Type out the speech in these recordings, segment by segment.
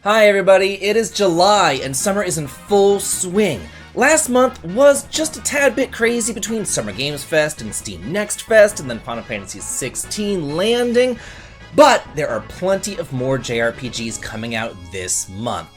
Hi everybody, it is July and summer is in full swing. Last month was just a tad bit crazy between Summer Games Fest and Steam Next Fest and then Final Fantasy XVI landing, but there are plenty of more JRPGs coming out this month.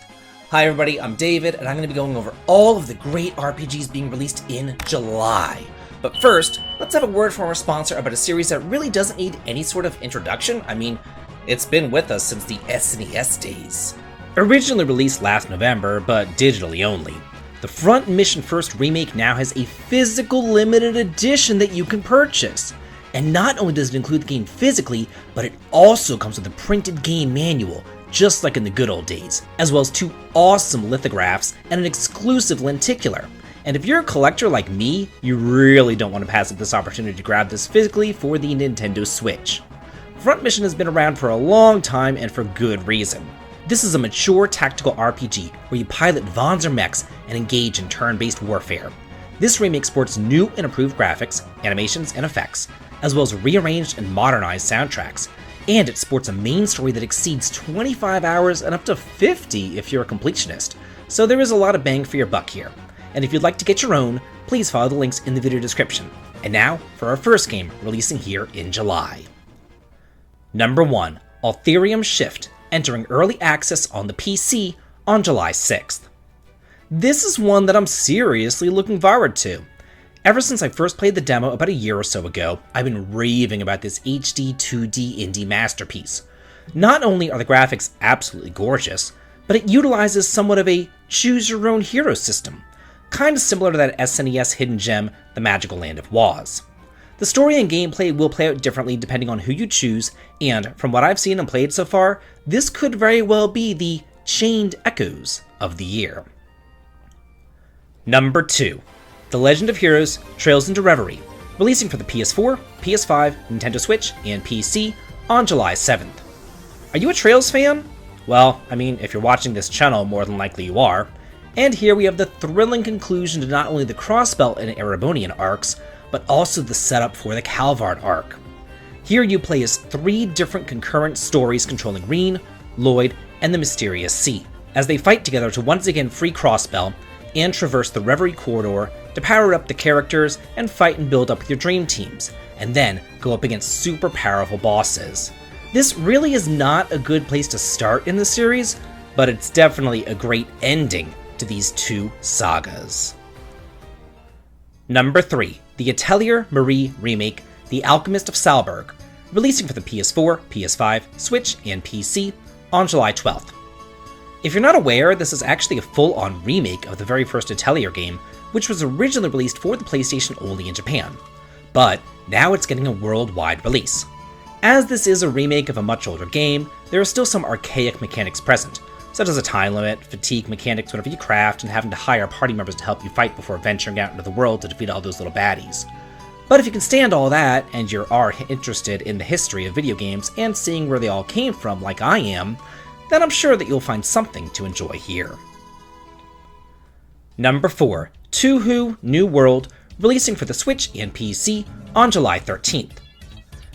Hi everybody, I'm David and I'm going to be going over all of the great RPGs being released in July. But first, let's have a word from our sponsor about a series that really doesn't need any sort of introduction. I mean, it's been with us since the SNES days. Originally released last November, but digitally only, the Front Mission First Remake now has a physical limited edition that you can purchase. And not only does it include the game physically, but it also comes with a printed game manual, just like in the good old days, as well as 2 awesome lithographs and an exclusive lenticular. And if you're a collector like me, you really don't want to pass up this opportunity to grab this physically for the Nintendo Switch. Front Mission has been around for a long time and for good reason. This is a mature tactical RPG where you pilot Vanzer mechs and engage in turn-based warfare. This remake sports new and improved graphics, animations, and effects, as well as rearranged and modernized soundtracks, and it sports a main story that exceeds 25 hours and up to 50 if you're a completionist, so there is a lot of bang for your buck here. And if you'd like to get your own, please follow the links in the video description. And now for our first game releasing here in July. Number 1, Altherium Shift, entering early access on the PC on July 6th. This is one that I'm seriously looking forward to. Ever since I first played the demo about a year or so ago, I've been raving about this HD 2D indie masterpiece. Not only are the graphics absolutely gorgeous, but it utilizes somewhat of a choose-your-own-hero system, kind of similar to that SNES hidden gem, The Magical Land of Woz. The story and gameplay will play out differently depending on who you choose, and from what I've seen and played so far, this could very well be the Chained Echoes of the year. Number 2, The Legend of Heroes Trails into Reverie, releasing for the PS4, PS5, Nintendo Switch, and PC on July 7th. Are you a Trails fan? Well, I mean, if you're watching this channel, more than likely you are. And here we have the thrilling conclusion to not only the Crossbelt and Erebonian arcs, but also the setup for the Calvard arc. Here you play as 3 different concurrent stories controlling Reen, Lloyd, and the Mysterious Sea, as they fight together to once again free Crossbelt and traverse the Reverie corridor to power up the characters and fight and build up your dream teams, and then go up against super powerful bosses. This really is not a good place to start in the series, but it's definitely a great ending to these 2 sagas. Number 3, the Atelier Marie remake, The Alchemist of Salberg, releasing for the PS4, PS5, Switch, and PC on July 12th. If you're not aware, this is actually a full-on remake of the very first Atelier game, which was originally released for the PlayStation only in Japan. But now it's getting a worldwide release. As this is a remake of a much older game, there are still some archaic mechanics present, such as a time limit, fatigue mechanics whenever you craft, and having to hire party members to help you fight before venturing out into the world to defeat all those little baddies. But if you can stand all that, and you are interested in the history of video games and seeing where they all came from like I am, then I'm sure that you'll find something to enjoy here. Number 4, Tuhu New World, releasing for the Switch and PC on July 13th.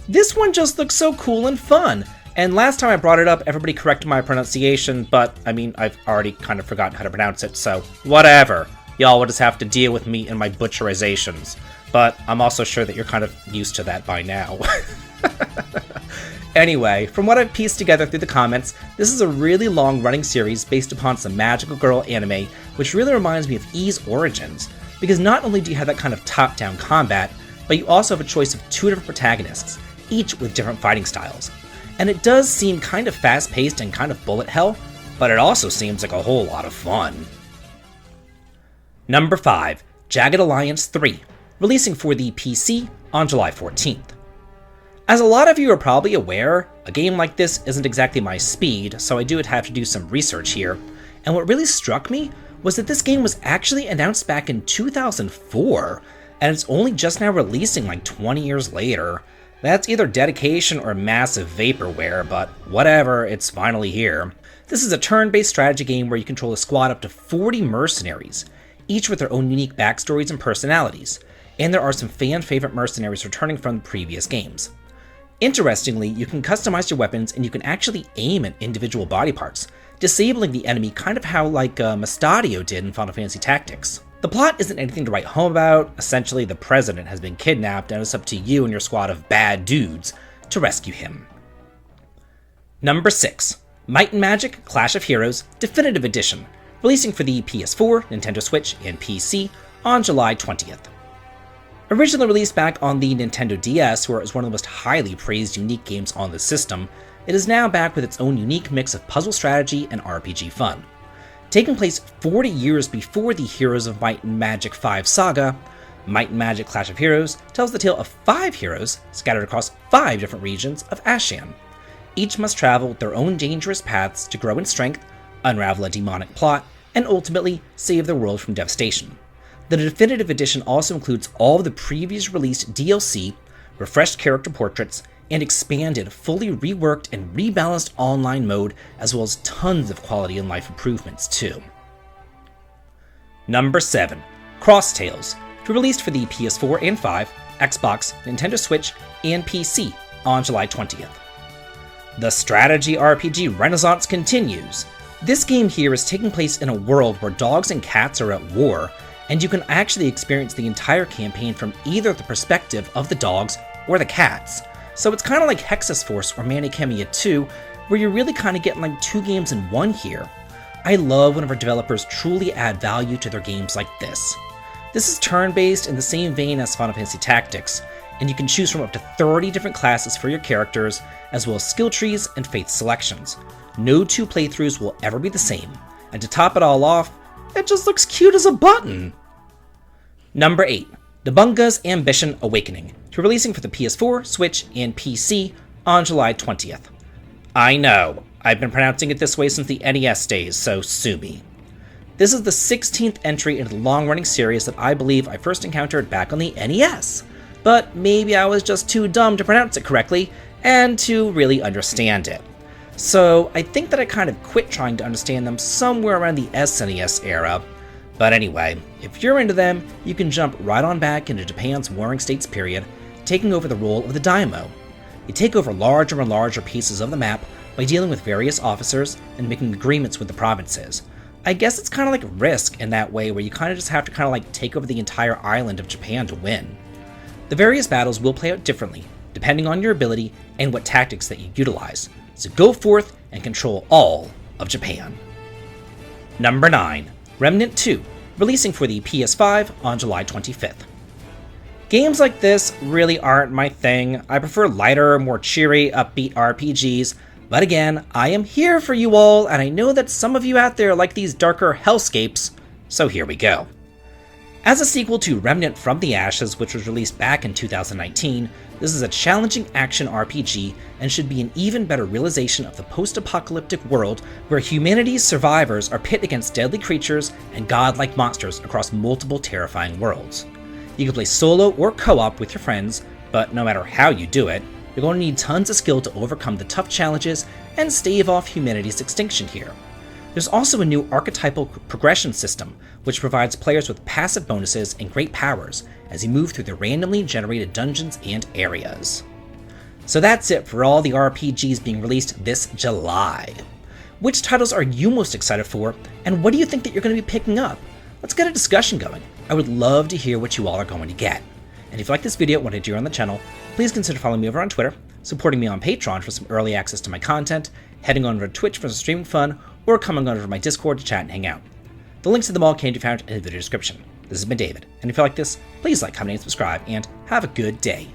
This one just looks so cool and fun, and last time I brought it up, everybody corrected my pronunciation, but I mean, I've already kind of forgotten how to pronounce it, so whatever. Y'all will just have to deal with me and my butcherizations. But I'm also sure that you're kind of used to that by now. Anyway, from what I've pieced together through the comments, this is a really long-running series based upon some magical girl anime, which really reminds me of Ys Origins, because not only do you have that kind of top-down combat, but you also have a choice of 2 different protagonists, each with different fighting styles. And it does seem kind of fast-paced and kind of bullet hell, but it also seems like a whole lot of fun. Number 5, Jagged Alliance 3, releasing for the PC on July 14th. As a lot of you are probably aware, a game like this isn't exactly my speed, so I do have to do some research here, and what really struck me was that this game was actually announced back in 2004, and it's only just now releasing like 20 years later. That's either dedication or massive vaporware, but whatever, it's finally here. This is a turn-based strategy game where you control a squad up to 40 mercenaries, each with their own unique backstories and personalities, and there are some fan-favorite mercenaries returning from the previous games. Interestingly, you can customize your weapons and you can actually aim at individual body parts, disabling the enemy kind of how Mustadio did in Final Fantasy Tactics. The plot isn't anything to write home about. Essentially, the president has been kidnapped and it's up to you and your squad of bad dudes to rescue him. Number 6. Might and Magic Clash of Heroes Definitive Edition, releasing for the PS4, Nintendo Switch, and PC on July 20th. Originally released back on the Nintendo DS, where it was one of the most highly praised unique games on the system, it is now back with its own unique mix of puzzle strategy and RPG fun. Taking place 40 years before the Heroes of Might and Magic 5 saga, Might and Magic Clash of Heroes tells the tale of 5 heroes scattered across 5 different regions of Ashan. Each must travel their own dangerous paths to grow in strength, unravel a demonic plot, and ultimately save the world from devastation. The Definitive Edition also includes all of the previous released DLC, refreshed character portraits, and expanded, fully reworked and rebalanced online mode, as well as tons of quality and life improvements too. Number 7. Crosstails, released for the PS4 and 5, Xbox, Nintendo Switch, and PC on July 20th. The strategy RPG renaissance continues. This game here is taking place in a world where dogs and cats are at war, and you can actually experience the entire campaign from either the perspective of the dogs or the cats. So it's kind of like Hexus Force or Manichemia 2, where you're really kind of getting like 2 games in one here. I love whenever developers truly add value to their games like this. This is turn-based in the same vein as Final Fantasy Tactics, and you can choose from up to 30 different classes for your characters, as well as skill trees and faith selections. No 2 playthroughs will ever be the same, and to top it all off, it just looks cute as a button! Number 8. Bungou's Ambition Awakening, releasing for the PS4, Switch, and PC on July 20th. I know, I've been pronouncing it this way since the NES days, so sue me. This is the 16th entry into the long-running series that I believe I first encountered back on the NES, but maybe I was just too dumb to pronounce it correctly and to really understand it. So I think that I kind of quit trying to understand them somewhere around the SNES era. But anyway, if you're into them, you can jump right on back into Japan's Warring States period, taking over the role of the daimyo. You take over larger and larger pieces of the map by dealing with various officers and making agreements with the provinces. I guess it's kind of like Risk in that way, where you kind of just have to kind of like take over the entire island of Japan to win. The various battles will play out differently, depending on your ability and what tactics that you utilize, so go forth and control all of Japan. Number 9. Remnant II, releasing for the PS5 on July 25th. Games like this really aren't my thing. I prefer lighter, more cheery, upbeat RPGs, but again, I am here for you all, and I know that some of you out there like these darker hellscapes, so here we go. As a sequel to Remnant from the Ashes, which was released back in 2019, this is a challenging action RPG and should be an even better realization of the post-apocalyptic world where humanity's survivors are pit against deadly creatures and godlike monsters across multiple terrifying worlds. You can play solo or co-op with your friends, but no matter how you do it, you're going to need tons of skill to overcome the tough challenges and stave off humanity's extinction here. There's also a new archetypal progression system, which provides players with passive bonuses and great powers as you move through the randomly generated dungeons and areas. So that's it for all the RPGs being released this July. Which titles are you most excited for, and what do you think that you're going to be picking up? Let's get a discussion going. I would love to hear what you all are going to get. And if you like this video and want to do on the channel, please consider following me over on Twitter, supporting me on Patreon for some early access to my content, heading on over to Twitch for some streaming fun, or coming on over to my Discord to chat and hang out. The links to them all can be found in the video description. This has been David, and if you like this, please like, comment, and subscribe, and have a good day.